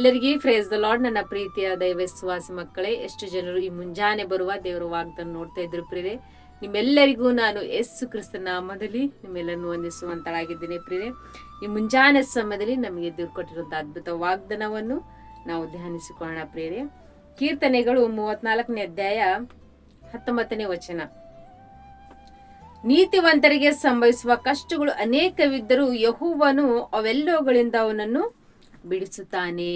ಎಲ್ಲರಿಗೆ phrase the lord. ನನ್ನ ಪ್ರೀತಿಯ ದೈವವಿಶ್ವಾಸಿ ಮಕ್ಕಳೇ, ಎಷ್ಟು ಜನರು ಈ ಮುಂಜಾನೆ ಬರುವ ದೇವರ ವಾಗ್ದಾನ ನೋಡ್ತಾ ಇದ್ರು ಪ್ರಿಯರೇ, ನಿಮ್ಮೆಲ್ಲರಿಗೂ ನಾನು ಯೇಸು ಕ್ರಿಸ್ತನ ನಾಮದಲ್ಲಿ ನಿಮ್ಮೆಲ್ಲರನ್ನು ವಂದಿಸುವಂತಳಾಗಿದ್ದೇನೆ ಪ್ರಿಯರೇ. ಈ ಮುಂಜಾನೆ ಸಮಯದಲ್ಲಿ ನಮಗೆ ದೇವರು ಕೊಟ್ಟಿರುವಂತಹ ಅದ್ಭುತ ವಾಗ್ದಾನವನ್ನು ನಾವು ಧ್ಯಾನಿಸಿಕೊಳ್ಳೋಣ ಪ್ರಿಯರೇ. ಕೀರ್ತನೆಗಳು 34ನೇ ಅಧ್ಯಾಯ 19ನೇ ವಚನ. ನೀತಿವಂತರಿಗೆ ಸಂಭವಿಸುವ ಕಷ್ಟಗಳು ಅನೇಕವಿದ್ದರೂ ಯೆಹೋವನು ಅವೆಲ್ಲವುಗಳಿಂದ ಅವನನ್ನು ಬಿಡಿಸುತ್ತಾನೆ.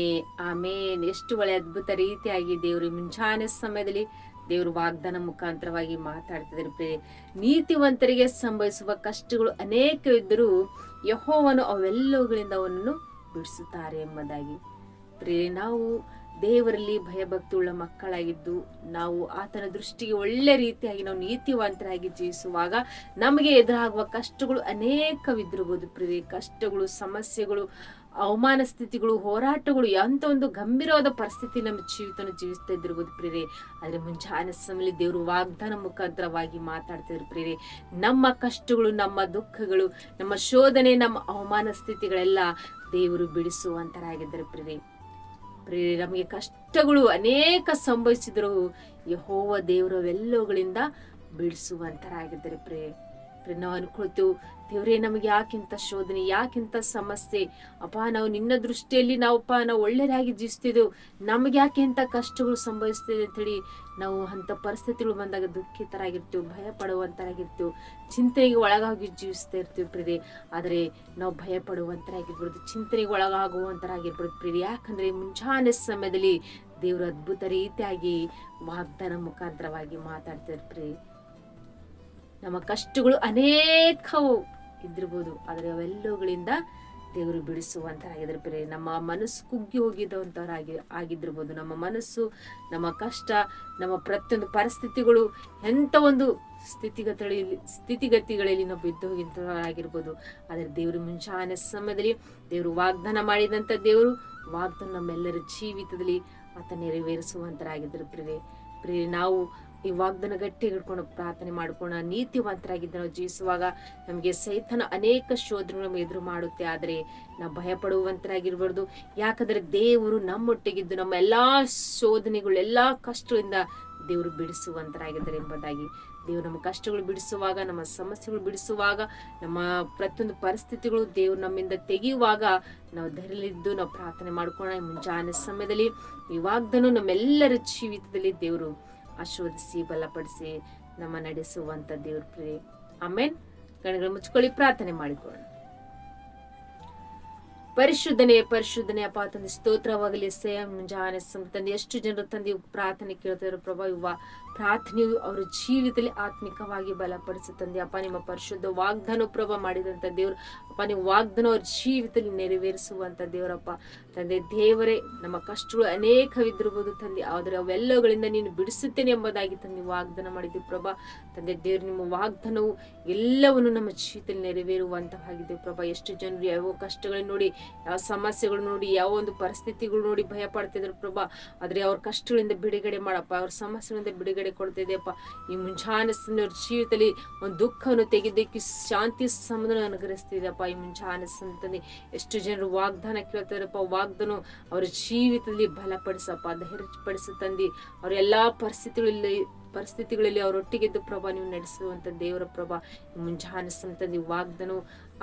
ಆಮೇನ್. ಎಷ್ಟು ಒಳ್ಳೆ ಅದ್ಭುತ ರೀತಿಯಾಗಿ ದೇವರು ಮುಂಜಾನೆ ಸಮಯದಲ್ಲಿ ದೇವರು ವಾಗ್ದಾನ ಮುಖಾಂತರವಾಗಿ ಮಾತಾಡ್ತಿದ್ದಾರೆ ಪ್ರಿಯರೇ. ನೀತಿವಂತರಿಗೆ ಸಂಭವಿಸುವ ಕಷ್ಟಗಳು ಅನೇಕವಿದ್ದರೂ ಯೆಹೋವನು ಅವೆಲ್ಲವುಗಳಿಂದ ಅವನನ್ನು ಬಿಡಿಸುತ್ತಾರೆ ಎಂಬುದಾಗಿ ಪ್ರಿಯರೇ. ನಾವು ದೇವರಲ್ಲಿ ಭಯಭಕ್ತಿ ಉಳ್ಳ ಮಕ್ಕಳಾಗಿದ್ದು ನಾವು ಆತನ ದೃಷ್ಟಿಗೆ ಒಳ್ಳೆ ರೀತಿಯಾಗಿ ನಾವು ನೀತಿವಂತರಾಗಿ ಜೀವಿಸುವಾಗ ನಮಗೆ ಎದುರಾಗುವ ಕಷ್ಟಗಳು ಅನೇಕವಿದ್ದಿರಬಹುದು ಪ್ರಿಯರೇ. ಕಷ್ಟಗಳು, ಸಮಸ್ಯೆಗಳು, ಅವಮಾನ ಸ್ಥಿತಿಗಳು, ಹೋರಾಟಗಳು, ಎಂತ ಒಂದು ಗಂಭೀರವಾದ ಪರಿಸ್ಥಿತಿ ನಮ್ಮ ಜೀವಿತವನ್ನು ಜೀವಿಸ್ತಾ ಇದ್ದಿರ್ಬೋದು ಪ್ರಿಯರೇ. ಆದ್ರೆ ಮುಂಜಾನೆ ಸಮಯದಲ್ಲಿ ದೇವರು ವಾಗ್ದಾನ ಮುಖಾಂತರವಾಗಿ ಮಾತಾಡ್ತಿದ್ರು ಪ್ರಿಯರೇ. ನಮ್ಮ ಕಷ್ಟಗಳು, ನಮ್ಮ ದುಃಖಗಳು, ನಮ್ಮ ಶೋಧನೆ, ನಮ್ಮ ಅವಮಾನ ಸ್ಥಿತಿಗಳೆಲ್ಲ ದೇವರು ಬಿಡಿಸುವಂತರಾಗಿದ್ದಾರೆ ಪ್ರಿಯರೇ. ನಮಗೆ ಕಷ್ಟಗಳು ಅನೇಕ ಸಂಭವಿಸಿದ್ರು ಯೆಹೋವ ದೇವರು ಅವೆಲ್ಲವುಗಳಿಂದ ಬಿಡಿಸುವಂತರಾಗಿದ್ದಾರೆ ಪ್ರಿಯರೇ. ನಾವು ಅನ್ಕೊಳ್ತೇವೆ, ದೇವರೇ ನಮಗೆ ಯಾಕಿಂತ ಶೋಧನೆ, ಯಾಕಿಂತ ಸಮಸ್ಯೆ ಅಪ್ಪ, ನಾವು ನಿನ್ನ ದೃಷ್ಟಿಯಲ್ಲಿ ನಾವು ಒಳ್ಳೆಯದಾಗಿ ಜೀವಿಸ್ತಿದ್ದೆವು, ನಮಗೆ ಯಾಕೆ ಇಂಥ ಕಷ್ಟಗಳು ಸಂಭವಿಸ್ತಿದೆ ಅಂತೇಳಿ ನಾವು ಅಂತ ಪರಿಸ್ಥಿತಿಗಳು ಬಂದಾಗ ದುಃಖಿತರಾಗಿರ್ತೇವೆ, ಭಯ ಪಡುವಂತರಾಗಿರ್ತೇವೆ, ಚಿಂತೆಗೆ ಒಳಗಾಗಿ ಜೀವಿಸ್ತಾ ಇರ್ತೀವಿ ಪ್ರಿಯರೇ. ಆದರೆ ನಾವು ಭಯ ಪಡುವಂತರಾಗಿರ್ಬಾರ್ದು, ಚಿಂತನೆಗೆ ಒಳಗಾಗುವಂತರಾಗಿರ್ಬಾರ್ದು ಪ್ರಿಯರೇ. ಯಾಕಂದ್ರೆ ಮುಂಜಾನೆ ಸಮಯದಲ್ಲಿ ದೇವರು ಅದ್ಭುತ ರೀತಿಯಾಗಿ ವಾಗ್ದಾನ ಮುಖಾಂತರವಾಗಿ ಮಾತಾಡ್ತಾರೆ ಪ್ರಿಯರೇ. ನಮ್ಮ ಕಷ್ಟಗಳು ಅನೇಕವು ಇದ್ದಿರ್ಬೋದು, ಆದರೆ ಅವೆಲ್ಲವುಗಳಿಂದ ದೇವರು ಬಿಡಿಸುವಂತರಾಗಿದ್ದಾರೆ ಪ್ರಿಯರೇ. ನಮ್ಮ ಮನಸ್ಸು ಕುಗ್ಗಿ ಹೋಗಿದ್ದಂತವರಾಗಿ ಆಗಿದ್ದಿರ್ಬೋದು, ನಮ್ಮ ನಮ್ಮ ಕಷ್ಟ, ನಮ್ಮ ಪ್ರತಿಯೊಂದು ಪರಿಸ್ಥಿತಿಗಳು, ಎಂಥ ಒಂದು ಸ್ಥಿತಿಗತಿಗಳಲ್ಲಿ ನಾವು ಬಿದ್ದು ಹೋಗಿದ್ದವರಾಗಿರ್ಬೋದು. ಆದರೆ ದೇವರು ಮುಂಚಾನೆ ಸಮಯದಲ್ಲಿ ದೇವರು ವಾಗ್ದಾನ ಮಾಡಿದಂಥ ದೇವರು ವಾಗ್ದಾನ ನಮ್ಮೆಲ್ಲರ ಜೀವಿತದಲ್ಲಿ ಆತ ನೆರವೇರಿಸುವಂತರಾಗಿದ್ದರು ಪ್ರಿಯರೇ. ನಾವು ಈ ವಾಗ್ದಾನ ಗಟ್ಟಿ ಹಿಡ್ಕೊಂಡು ಪ್ರಾರ್ಥನೆ ಮಾಡ್ಕೊಂಡು ನೀತಿವಂತರಾಗಿದ್ದ ನಾವು ಜೀವಿಸುವಾಗ ನಮಗೆ ಸೈತಾನ ಅನೇಕ ಶೋಧನೆಗಳನ್ನು ಎದುರು ಮಾಡುತ್ತೆ. ಆದರೆ ನಾವು ಭಯ ಪಡುವಂತರಾಗಿರ್ಬಾರ್ದು. ಯಾಕಂದ್ರೆ ದೇವರು ನಮ್ಮೊಟ್ಟಿಗಿದ್ದು ನಮ್ಮ ಎಲ್ಲಾ ಶೋಧನೆಗಳು, ಎಲ್ಲಾ ಕಷ್ಟಗಳಿಂದ ದೇವರು ಬಿಡಿಸುವಂತರಾಗಿದ್ದಾರೆ ಎಂಬುದಾಗಿ. ದೇವರು ನಮ್ಮ ಕಷ್ಟಗಳು ಬಿಡಿಸುವಾಗ, ನಮ್ಮ ಸಮಸ್ಯೆಗಳು ಬಿಡಿಸುವಾಗ, ನಮ್ಮ ಪ್ರತಿಯೊಂದು ಪರಿಸ್ಥಿತಿಗಳು ದೇವರು ನಮ್ಮಿಂದ ತೆಗೆಯುವಾಗ ನಾವು ಧೈರ್ಯಲಿದ್ದು ನಾವು ಪ್ರಾರ್ಥನೆ ಮಾಡ್ಕೊಳ್ಳೋಣ. ಮುಂಜಾನೆ ಸಮಯದಲ್ಲಿ ಈ ವಾಗ್ದಾನ ನಮ್ಮೆಲ್ಲರ ಜೀವಿತದಲ್ಲಿ ದೇವರು ಆಶೀರ್ವದಿಸಿ ಬಲಪಡಿಸಿ ನಮ್ಮ ನಡೆಸುವಂತ ದೇವ್ರ ಪ್ರಿಯರೇ. ಆಮೇನ್. ಕಣ್ಣುಗಳು ಮುಚ್ಕೊಳ್ಳಿ, ಪ್ರಾರ್ಥನೆ ಮಾಡಿಕೊಳ್ಳೋಣ. ಪರಿಶುದ್ಧನೇ ಅಪ್ಪ ತಂದೆ, ಸ್ತೋತ್ರವಾಗಲಿ. ಮುಂಜಾನೆ ತಂದೆ ಎಷ್ಟು ಜನರು ತಂದೆ ಪ್ರಾರ್ಥನೆ ಕೇಳ್ತಾರೆ ಪ್ರಭಾ. ಪ್ರಾರ್ಥನೆಯು ಅವರ ಜೀವಿತದಲ್ಲಿ ಆತ್ಮಿಕವಾಗಿ ಬಲಪಡಿಸಿ ತಂದೆ ಅಪ್ಪ. ನಿಮ್ಮ ಪರಿಶುದ್ಧ ವಾಗ್ದಾನ ಪ್ರಭಾ ಮಾಡಿದಂತ ದೇವ್ರು ಅಪ್ಪ, ನೀವು ವಾಗ್ದಾನ ಅವ್ರ ಜೀವಿತದಲ್ಲಿ ನೆರವೇರಿಸುವಂತ ದೇವರಪ್ಪ ತಂದೆ. ದೇವರೇ, ನಮ್ಮ ಕಷ್ಟಗಳು ಅನೇಕವಿದ್ದಿರಬಹುದು ತಂದೆ, ಆದರೆ ಅವೆಲ್ಲಗಳಿಂದ ನೀನು ಬಿಡಿಸುತ್ತೇನೆ ಎಂಬುದಾಗಿ ತಂದೆ ವಾಗ್ದಾನ ಮಾಡಿದ್ದೀವಿ ಪ್ರಭಾ ತಂದೆ. ದೇವ್ರು ನಿಮ್ಮ ವಾಗ್ದಾನವು ಎಲ್ಲವನ್ನು ನಮ್ಮ ಜೀವಿತದಲ್ಲಿ ನೆರವೇರುವಂತವಾಗಿದೆ ಪ್ರಭಾ. ಎಷ್ಟು ಜನರು ಯಾವ ಕಷ್ಟಗಳನ್ನ ನೋಡಿ, ಯಾವ ಸಮಸ್ಯೆಗಳು ನೋಡಿ, ಯಾವ ಒಂದು ಪರಿಸ್ಥಿತಿಗಳು ನೋಡಿ ಭಯ ಪಡ್ತಿದ್ರು ಪ್ರಭಾ. ಆದ್ರೆ ಅವ್ರ ಕಷ್ಟಗಳಿಂದ ಬಿಡುಗಡೆ ಮಾಡಪ್ಪ, ಅವ್ರ ಸಮಸ್ಯೆಗಳಿಂದ ಬಿಡುಗಡೆ ಕೊಡ್ತಿದೆಯಪ್ಪ. ಈ ಮುಂಜಾನೆ ಅವ್ರ ಜೀವಿತದಲ್ಲಿ ಒಂದು ದುಃಖವನ್ನು ತೆಗೆದಕ್ಕೆ ಶಾಂತಿ ಸಮಾಧಾನ ಅನುಗ್ರಹಿಸ್ತಿದೆಯಪ್ಪ. ಈ ಮುಂಜಾನೆ ತಂದೆ ಎಷ್ಟು ಜನರು ವಾಗ್ದಾನ ಕೇಳ್ತಾರಪ್ಪ, ವಾಗ್ದಾನ ಅವರ ಜೀವಿತದಲ್ಲಿ ಬಲಪಡಿಸಪ್ಪ, ಧೈರ್ಯಪಡಿಸು ತಂದೆ. ಅವ್ರ ಎಲ್ಲಾ ಪರಿಸ್ಥಿತಿಗಳಲ್ಲಿ ಅವರೊಟ್ಟಿಗೆದ್ದು ಪ್ರಭಾ ನೀವು ನಡೆಸುವಂತ ದೇವರ ಪ್ರಭಾ. ಮುಂಜಾನೆ ತಂದೆ ವಾಗ್ದಾನ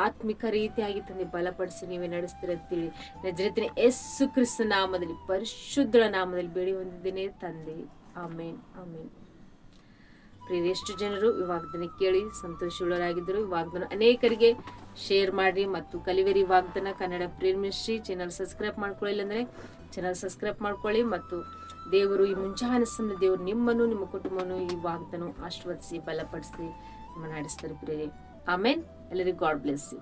ಆತ್ಮಿಕ ರೀತಿಯಾಗಿ ತಂದೆ ಬಲಪಡಿಸಿ ನೀವೇ ನಡೆಸ್ತೀರ ಅಂತೇಳಿ ನಜರೇತಿನ ಯೇಸು ಕ್ರಿಸ್ತ ನಾಮದಲ್ಲಿ, ಪರಿಶುದ್ಧ ನಾಮದಲ್ಲಿ ಬೇಡಿ ಹೊಂದಿದ್ದೇನೆ ತಂದೆ. ಆಮೇನ್, ಆಮೇನ್. ಪ್ರಿಯರೇ, ಎಷ್ಟು ಜನರು ಈ ವಾಗ್ದಾನ ಕೇಳಿ ಸಂತೋಷವುಳ್ಳರಾಗಿದ್ದರು. ಈ ವಾಗ್ದಾನ ಅನೇಕರಿಗೆ ಶೇರ್ ಮಾಡ್ರಿ ಮತ್ತು ಕಲಿವೆರಿ ವಾಗ್ದಾನ Kannada prayer ministry channel subscribe ಮಾಡ್ಕೊಳ್ಳಿಲ್ಲ ಅಂದ್ರೆ ಚಾನಲ್ ಸಬ್ಸ್ಕ್ರೈಬ್ ಮಾಡ್ಕೊಳ್ಳಿ. ಮತ್ತು ದೇವರು ಈ ಮುಂಜಾನೆ ಸಮಯ ದೇವರು ನಿಮ್ಮನ್ನು, ನಿಮ್ಮ ಕುಟುಂಬವನ್ನು ಈ ವಾಗ್ದಾನ ಆಶೀರ್ವದಿಸಿ ಬಲಪಡಿಸಿ ನಿಮ್ಮ ನಡೆಸ್ತಾರೆ ಪ್ರಿಯರೇ. ಆಮೇನ್. ಎಲ್ಲರಿಗೂ ಗಾಡ್ ಬ್ಲೆಸ್ ಯು.